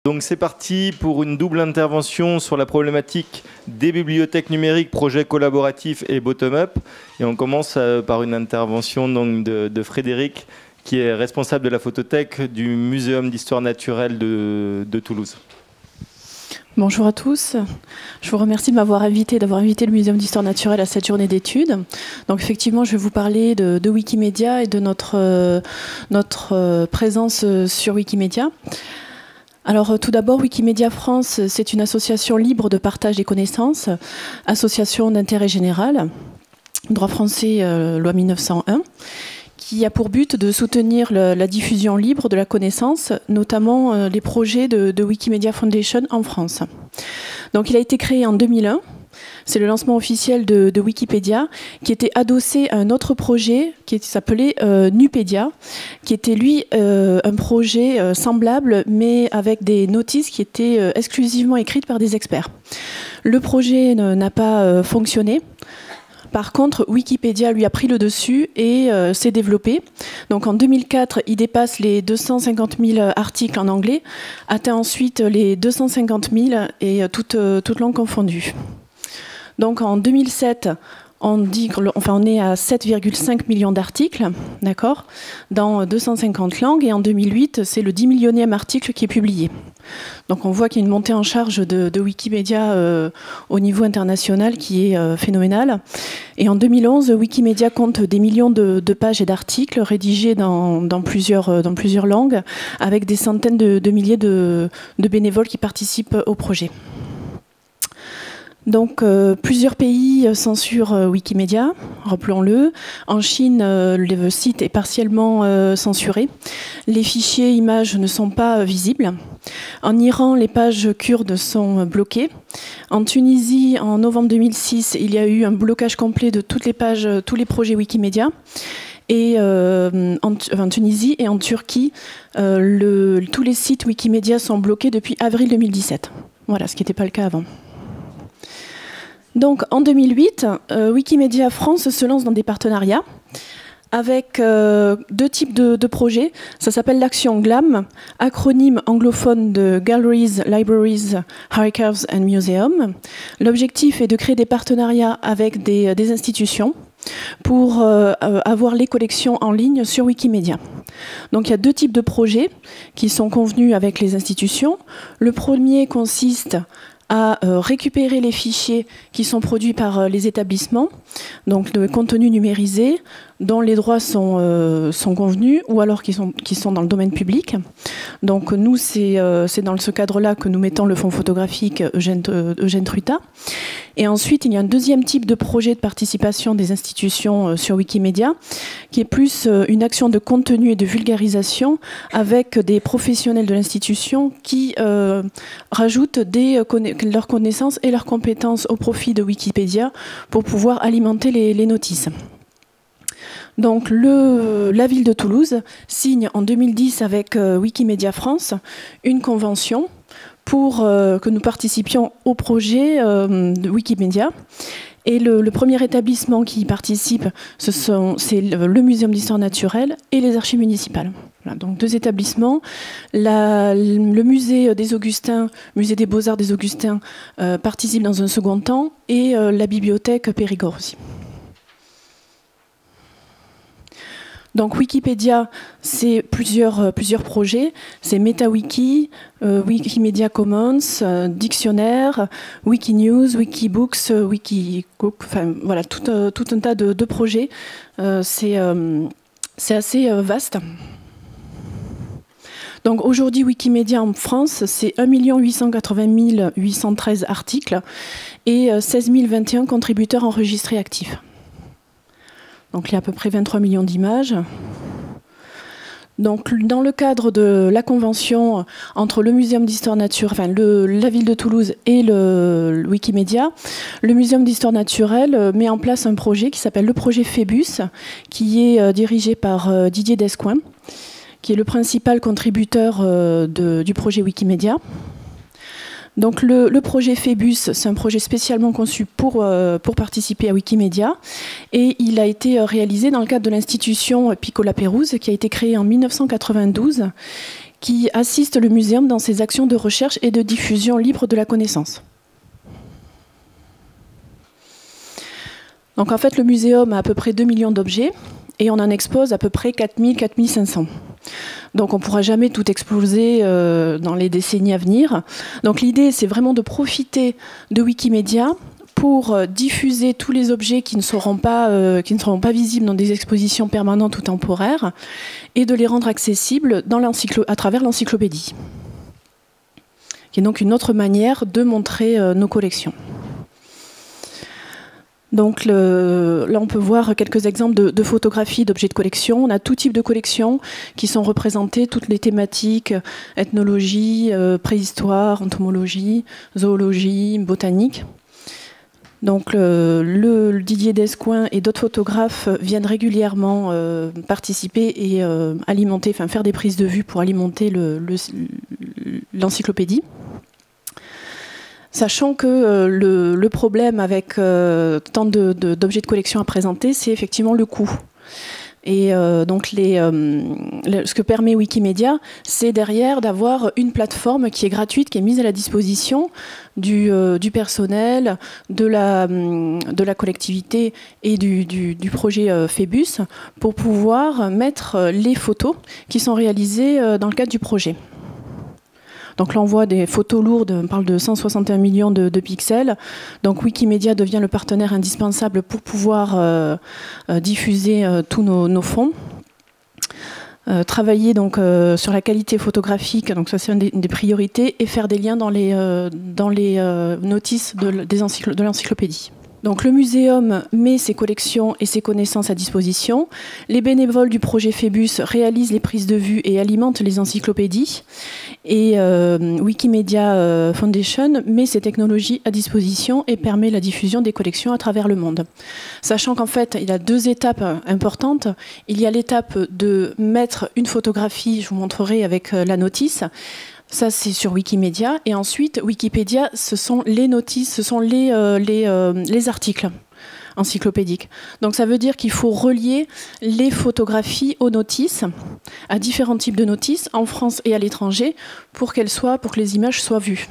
Donc c'est parti pour une double intervention sur la problématique des bibliothèques numériques, projets collaboratifs et bottom-up. Et on commence par une intervention donc, de Frédéric, qui est responsable de la photothèque du Muséum d'histoire naturelle de Toulouse. Bonjour à tous. Je vous remercie d'avoir invité le Muséum d'histoire naturelle à cette journée d'études. Donc effectivement, je vais vous parler de Wikimedia et de notre présence sur Wikimedia. Alors tout d'abord, Wikimedia France, c'est une association libre de partage des connaissances, association d'intérêt général, droit français, loi 1901, qui a pour but de soutenir la diffusion libre de la connaissance, notamment les projets de Wikimedia Foundation en France. Donc il a été créé en 2001. C'est le lancement officiel de Wikipédia, qui était adossé à un autre projet qui s'appelait Nupedia, qui était lui un projet semblable, mais avec des notices qui étaient exclusivement écrites par des experts. Le projet n'a pas fonctionné. Par contre, Wikipédia lui a pris le dessus et s'est développé. Donc en 2004, il dépasse les 250 000 articles en anglais, atteint ensuite les 250 000 et toutes langues confondues. Donc en 2007, on est à 7,5 millions d'articles, d'accord, dans 250 langues. Et en 2008, c'est le 10 millionième article qui est publié. Donc on voit qu'il y a une montée en charge de Wikipédia au niveau international qui est phénoménale. Et en 2011, Wikimedia compte des millions de pages et d'articles rédigés dans plusieurs langues, avec des centaines de milliers de bénévoles qui participent au projet. Donc, plusieurs pays censurent Wikimedia, rappelons-le. En Chine, le site est partiellement censuré. Les fichiers images ne sont pas visibles. En Iran, les pages kurdes sont bloquées. En Tunisie, en novembre 2006, il y a eu un blocage complet de toutes les pages, tous les projets Wikimedia. Et en Tunisie et en Turquie, tous les sites Wikimedia sont bloqués depuis avril 2017. Voilà, ce qui n'était pas le cas avant. Donc en 2008, Wikimedia France se lance dans des partenariats avec deux types de projets. Ça s'appelle l'action GLAM, acronyme anglophone de Galleries, Libraries, Archives and Museums. L'objectif est de créer des partenariats avec des institutions pour avoir les collections en ligne sur Wikimedia. Donc il y a deux types de projets qui sont convenus avec les institutions. Le premier consiste à récupérer les fichiers qui sont produits par les établissements, donc le contenu numérisé dont les droits sont convenus ou alors qui sont dans le domaine public. Donc nous, c'est dans ce cadre-là que nous mettons le fonds photographique Eugène Truita. Et ensuite, il y a un deuxième type de projet de participation des institutions sur Wikimedia, qui est plus une action de contenu et de vulgarisation avec des professionnels de l'institution qui rajoutent leurs connaissances et leurs compétences au profit de Wikipédia pour pouvoir alimenter les notices. Donc la ville de Toulouse signe en 2010 avec Wikimedia France une convention pour que nous participions au projet de Wikimedia. Et le premier établissement qui y participe, c'est le Muséum d'histoire naturelle et les archives municipales. Voilà, donc deux établissements. Le musée des Augustins, musée des Beaux-Arts des Augustins, participe dans un second temps, et la bibliothèque Périgord aussi. Donc Wikipédia, c'est plusieurs projets. C'est MetaWiki, Wikimedia Commons, Dictionnaire, Wikinews, Wikibooks, Wikicook, enfin voilà, tout un tas de projets. C'est assez vaste. Donc aujourd'hui, Wikimedia en France, c'est 1 880 813 articles et 16 021 contributeurs enregistrés actifs. Donc il y a à peu près 23 millions d'images. Donc dans le cadre de la convention entre le Muséum d'histoire naturelle, enfin la ville de Toulouse et le Wikimedia, le Muséum d'histoire naturelle met en place un projet qui s'appelle le projet Phébus, qui est dirigé par Didier Descoings, qui est le principal contributeur du projet Wikimedia. Donc le projet Phébus, c'est un projet spécialement conçu pour participer à Wikimedia, et il a été réalisé dans le cadre de l'institution Piccola Pérouse, qui a été créée en 1992, qui assiste le muséum dans ses actions de recherche et de diffusion libre de la connaissance. Donc en fait, le muséum a à peu près 2 millions d'objets et on en expose à peu près 4 500. Donc on ne pourra jamais tout exploser dans les décennies à venir. Donc l'idée, c'est vraiment de profiter de Wikimedia pour diffuser tous les objets qui ne seront pas visibles dans des expositions permanentes ou temporaires et de les rendre accessibles à travers l'encyclopédie, qui est donc une autre manière de montrer nos collections. Donc là, on peut voir quelques exemples de photographies d'objets de collection. On a tout type de collections qui sont représentées, toutes les thématiques, ethnologie, préhistoire, entomologie, zoologie, botanique. Donc le Didier Descoings et d'autres photographes viennent régulièrement participer et faire des prises de vue pour alimenter l'encyclopédie. Sachant que le problème avec tant d'objets de collection à présenter, c'est effectivement le coût. Et donc ce que permet Wikimedia, c'est derrière d'avoir une plateforme qui est gratuite, qui est mise à la disposition du personnel, de la collectivité et du projet Phébus pour pouvoir mettre les photos qui sont réalisées dans le cadre du projet. Donc là, on voit des photos lourdes, on parle de 161 millions de pixels. Donc Wikimedia devient le partenaire indispensable pour pouvoir diffuser tous nos fonds. Travailler donc sur la qualité photographique, donc ça c'est une des priorités, et faire des liens dans les notices de l'encyclopédie. Donc le muséum met ses collections et ses connaissances à disposition. Les bénévoles du projet Phébus réalisent les prises de vue et alimentent les encyclopédies. Et Wikimedia Foundation met ses technologies à disposition et permet la diffusion des collections à travers le monde. Sachant qu'en fait, il y a 2 étapes importantes. Il y a l'étape de mettre une photographie, je vous montrerai avec la notice. Ça, c'est sur Wikimedia. Et ensuite, Wikipédia, ce sont les notices, ce sont les articles encyclopédiques. Donc ça veut dire qu'il faut relier les photographies aux notices, à différents types de notices, en France et à l'étranger, pour que les images soient vues.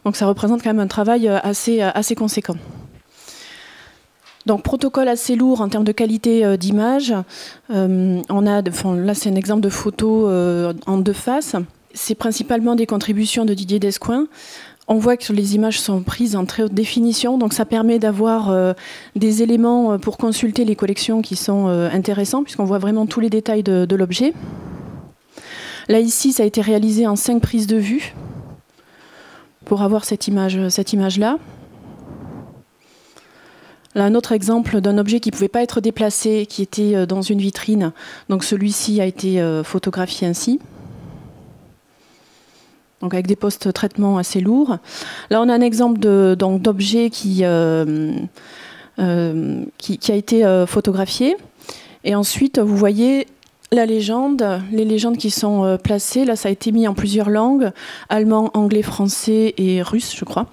Donc ça représente quand même un travail assez conséquent. Donc protocole assez lourd en termes de qualité d'image. Là, c'est un exemple de photo en 2 faces. C'est principalement des contributions de Didier Descoings. On voit que les images sont prises en très haute définition, donc ça permet d'avoir des éléments pour consulter les collections qui sont intéressants, puisqu'on voit vraiment tous les détails de l'objet. Là, ici, ça a été réalisé en 5 prises de vue pour avoir cette image-là. Là, un autre exemple d'un objet qui ne pouvait pas être déplacé, qui était dans une vitrine. Donc celui-ci a été photographié ainsi. Donc avec des post-traitements assez lourds. Là, on a un exemple d'objet qui a été photographié. Et ensuite, vous voyez les légendes qui sont placées. Là, ça a été mis en plusieurs langues, allemand, anglais, français et russe, je crois.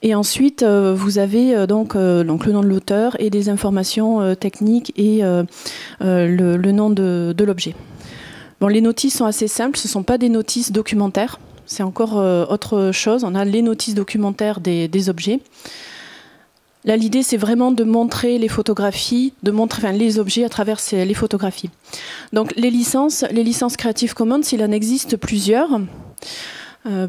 Et ensuite, vous avez donc le nom de l'auteur et des informations techniques et le nom de l'objet. Bon, les notices sont assez simples, ce ne sont pas des notices documentaires. C'est encore autre chose. On a les notices documentaires des objets. Là, l'idée, c'est vraiment de montrer les photographies, les objets à travers les photographies. Donc, les licences Creative Commons, il en existe plusieurs.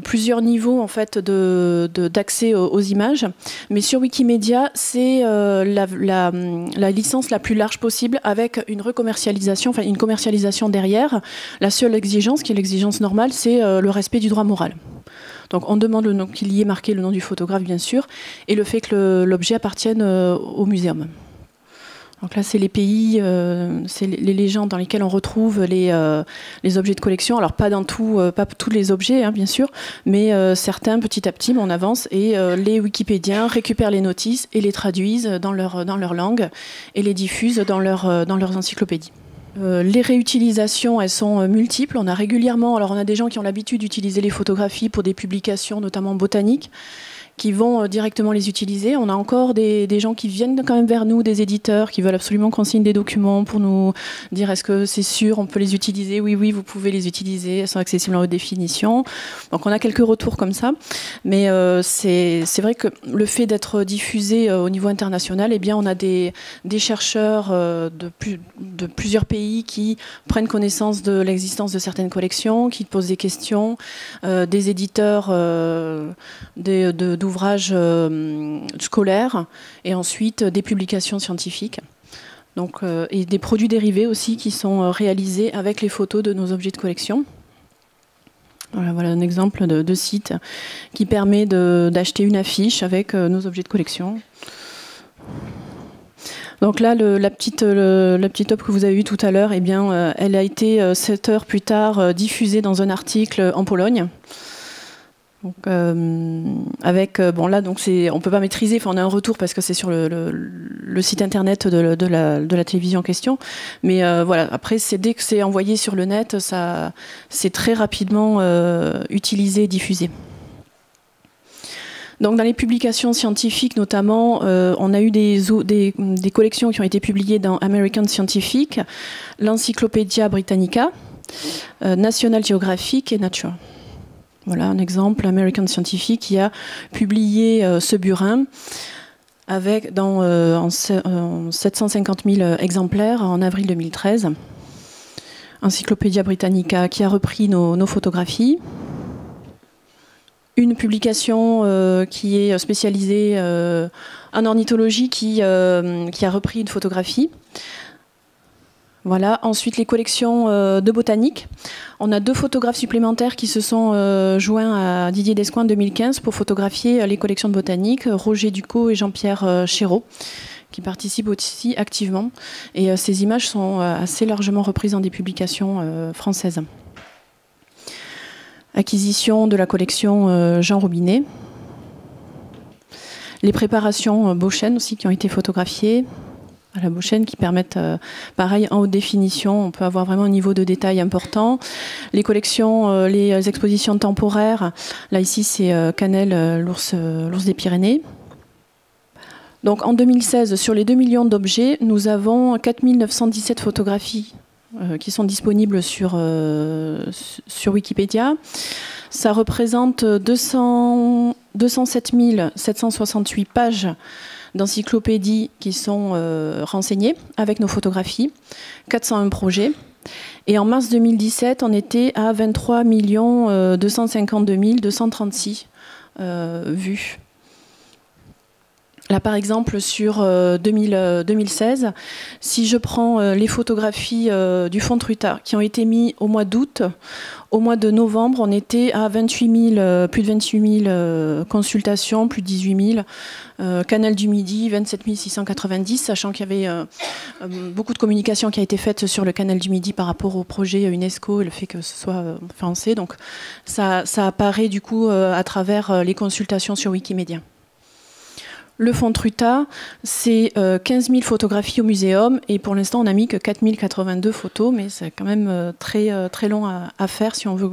Plusieurs niveaux en fait d'accès aux images, mais sur Wikimedia c'est la licence la plus large possible avec une recommercialisation, enfin une commercialisation derrière. La seule exigence, qui est l'exigence normale, c'est le respect du droit moral. Donc on demande qu'il y ait marqué le nom du photographe bien sûr, et le fait que l'objet appartienne au muséum. Donc là, c'est les pays, c'est les légendes dans lesquelles on retrouve les objets de collection. Alors pas tous les objets, hein, bien sûr, mais certains, petit à petit, on avance et les Wikipédiens récupèrent les notices et les traduisent dans leur langue et les diffusent dans leurs encyclopédies. Les réutilisations, elles sont multiples. On a des gens qui ont l'habitude d'utiliser les photographies pour des publications, notamment botaniques, qui vont directement les utiliser. On a encore des gens qui viennent quand même vers nous, des éditeurs qui veulent absolument qu'on signe des documents pour nous dire est-ce que c'est sûr, on peut les utiliser. Oui, oui, vous pouvez les utiliser, elles sont accessibles en haute définition. Donc on a quelques retours comme ça, mais c'est vrai que le fait d'être diffusé au niveau international, eh bien on a des chercheurs de plusieurs pays qui prennent connaissance de l'existence de certaines collections, qui posent des questions, des éditeurs d'ouvrages scolaires et ensuite des publications scientifiques. Donc, et des produits dérivés aussi qui sont réalisés avec les photos de nos objets de collection. Voilà un exemple de site qui permet d'acheter une affiche avec nos objets de collection. Donc là, la petite top que vous avez vue tout à l'heure, eh bien, elle a été 7 heures plus tard diffusée dans un article en Pologne. Donc, avec bon là, donc on peut pas maîtriser. Enfin, on a un retour parce que c'est sur le site internet de la télévision en question. Mais voilà. Après, dès que c'est envoyé sur le net, c'est très rapidement utilisé et diffusé. Donc, dans les publications scientifiques, notamment, on a eu des collections qui ont été publiées dans American Scientific, l'Encyclopædia Britannica, National Geographic et Nature. Voilà un exemple, American Scientific qui a publié ce burin en 750 000 exemplaires en avril 2013. Encyclopædia Britannica qui a repris nos photographies. Une publication qui est spécialisée en ornithologie qui a repris une photographie. Voilà. Ensuite, les collections de botanique. On a 2 photographes supplémentaires qui se sont joints à Didier Descoings en 2015 pour photographier les collections de botanique, Roger Ducot et Jean-Pierre Chéreau, qui participent aussi activement. Et ces images sont assez largement reprises dans des publications françaises. Acquisition de la collection Jean Robinet. Les préparations Beauchesne aussi qui ont été photographiées à la Beauchesne qui permettent, pareil, en haute définition, on peut avoir vraiment un niveau de détail important. Les collections, les expositions temporaires, là ici c'est Canel, l'ours des Pyrénées. Donc en 2016, sur les 2 millions d'objets, nous avons 4 917 photographies qui sont disponibles sur Wikipédia. Ça représente 207 768 pages d'encyclopédies qui sont renseignées avec nos photographies, 401 projets. Et en mars 2017, on était à 23 252 236 vues. Là, par exemple, sur 2016, si je prends les photographies du Fonds Truta qui ont été mises au mois d'août, au mois de novembre, on était à plus de 28 000 consultations, plus de 18 000. Canal du Midi, 27 690, sachant qu'il y avait beaucoup de communication qui a été faite sur le Canal du Midi par rapport au projet UNESCO et le fait que ce soit français. Donc ça apparaît du coup à travers les consultations sur Wikimedia. Le Fonds Truta, c'est 15 000 photographies au muséum et pour l'instant on n'a mis que 4 082 photos, mais c'est quand même très long à faire si on veut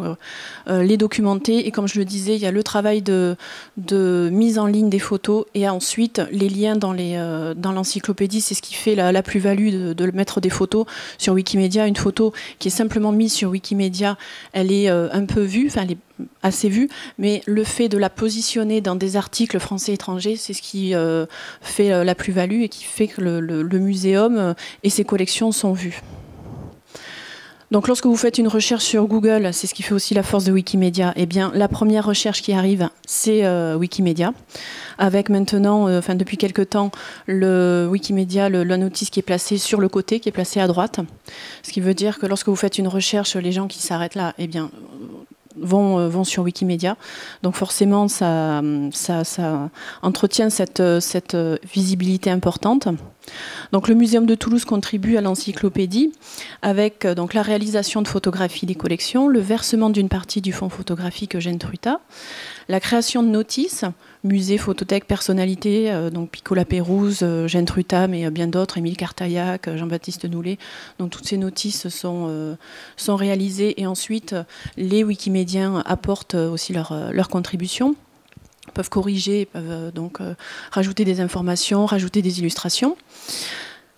les documenter. Et comme je le disais, il y a le travail de mise en ligne des photos et ensuite les liens dans l'encyclopédie. C'est ce qui fait la plus-value de mettre des photos sur Wikimedia. Une photo qui est simplement mise sur Wikimedia, elle est un peu vue, enfin elle est assez vue, mais le fait de la positionner dans des articles français et étrangers, c'est ce qui fait la plus-value et qui fait que le muséum et ses collections sont vues. Donc lorsque vous faites une recherche sur Google, c'est ce qui fait aussi la force de Wikimedia, eh bien la première recherche qui arrive, c'est Wikimedia, avec maintenant, depuis quelques temps, le Wikimedia, la notice qui est placée sur le côté, qui est placée à droite, ce qui veut dire que lorsque vous faites une recherche, les gens qui s'arrêtent là, eh bien vont sur Wikimedia. Donc forcément, ça entretient cette visibilité importante. Donc le Muséum de Toulouse contribue à l'encyclopédie avec donc la réalisation de photographies des collections, le versement d'une partie du fonds photographique Eugène Truta, la création de notices, musée, photothèque, personnalité, donc Piccola Pérouse, Eugène Truta, mais bien d'autres, Émile Cartaillac, Jean-Baptiste Noulet. Donc toutes ces notices sont réalisées et ensuite les Wikimédiens apportent aussi leur contribution. peuvent corriger, peuvent donc rajouter des informations, rajouter des illustrations.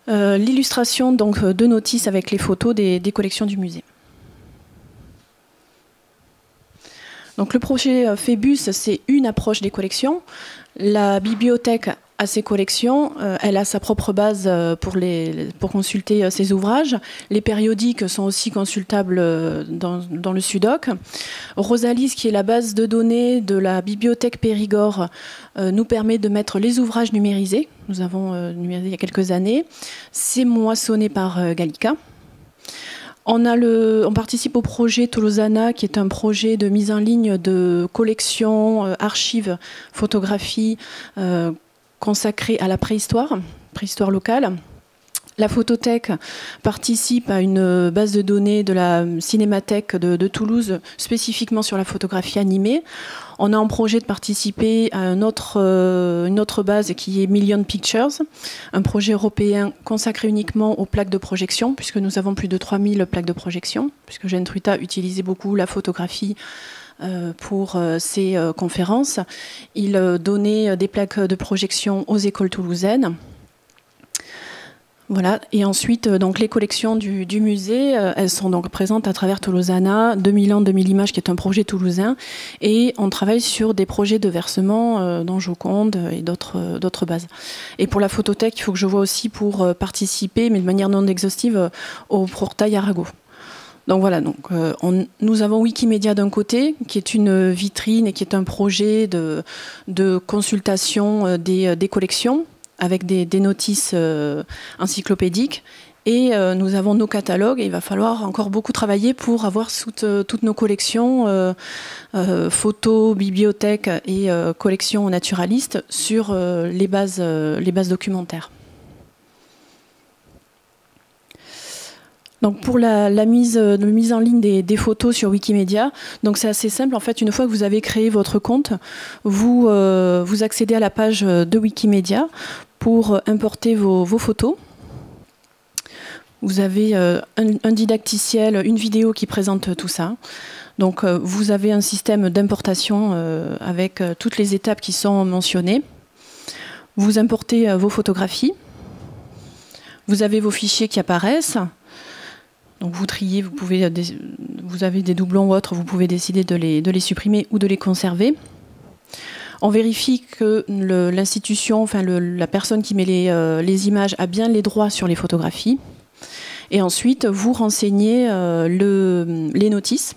L'illustration donc de notices avec les photos des collections du musée. Donc le projet Phébus, c'est une approche des collections. La bibliothèque a ses collections, elle a sa propre base pour consulter ses ouvrages. Les périodiques sont aussi consultables dans le Sudoc. Rosalis, qui est la base de données de la bibliothèque Périgord, nous permet de mettre les ouvrages numérisés. Nous avons numérisé il y a quelques années. C'est moissonné par Gallica. On participe au projet Tolosana, qui est un projet de mise en ligne de collections, archives, photographies consacrées à la préhistoire locale. La photothèque participe à une base de données de la Cinémathèque de Toulouse, spécifiquement sur la photographie animée. On a en projet de participer à une autre base qui est Million Pictures, un projet européen consacré uniquement aux plaques de projection, puisque nous avons plus de 3000 plaques de projection, puisque Gentruita utilisait beaucoup la photographie pour ses conférences. Il donnait des plaques de projection aux écoles toulousaines. Voilà. Et ensuite, donc, les collections du musée, elles sont donc présentes à travers Tolosana, 2000 ans, 2000 images, qui est un projet toulousain, et on travaille sur des projets de versement dans Joconde et d'autres bases. Et pour la photothèque, il faut que je vois aussi pour participer, mais de manière non exhaustive, au portail Arago. Donc voilà, nous avons Wikimedia d'un côté, qui est une vitrine et qui est un projet de consultation des collections, avec des notices encyclopédiques. Et nous avons nos catalogues, et il va falloir encore beaucoup travailler pour avoir toutes nos collections, photos, bibliothèques et collections naturalistes sur les bases documentaires. Donc pour la mise en ligne des photos sur Wikimedia, donc c'est assez simple. En fait, une fois que vous avez créé votre compte, vous accédez à la page de Wikimedia pour importer vos photos. Vous avez un didacticiel, une vidéo qui présente tout ça. Donc vous avez un système d'importation avec toutes les étapes qui sont mentionnées. Vous importez vos photographies. Vous avez vos fichiers qui apparaissent. Donc vous triez, vous avez des doublons ou autres, vous pouvez décider de les supprimer ou de les conserver. On vérifie que l'institution, enfin la personne qui met les images a bien les droits sur les photographies. Et ensuite, vous renseignez les notices.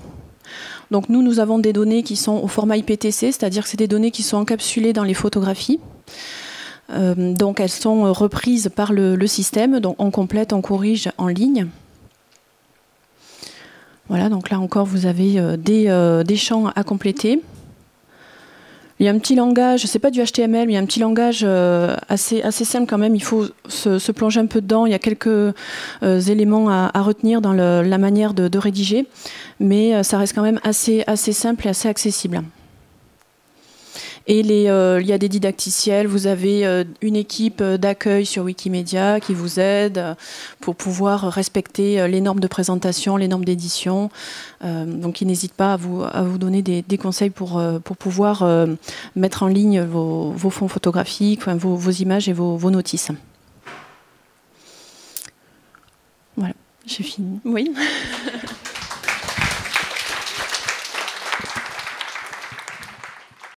Donc nous avons des données qui sont au format IPTC, c'est-à-dire que c'est des données qui sont encapsulées dans les photographies. Donc elles sont reprises par le système, donc on complète, on corrige en ligne. Voilà, donc là encore, vous avez des champs à compléter. Il y a un petit langage, c'est pas du HTML, mais il y a un petit langage assez simple quand même. Il faut se plonger un peu dedans. Il y a quelques éléments à retenir dans la manière de rédiger, mais ça reste quand même assez simple et assez accessible. Et il y a des didacticiels, vous avez une équipe d'accueil sur Wikimedia qui vous aide pour pouvoir respecter les normes de présentation, les normes d'édition. Donc ils n'hésitent pas à vous donner des conseils pour pouvoir mettre en ligne vos fonds photographiques, enfin, vos images et vos notices. Voilà, j'ai fini. Oui.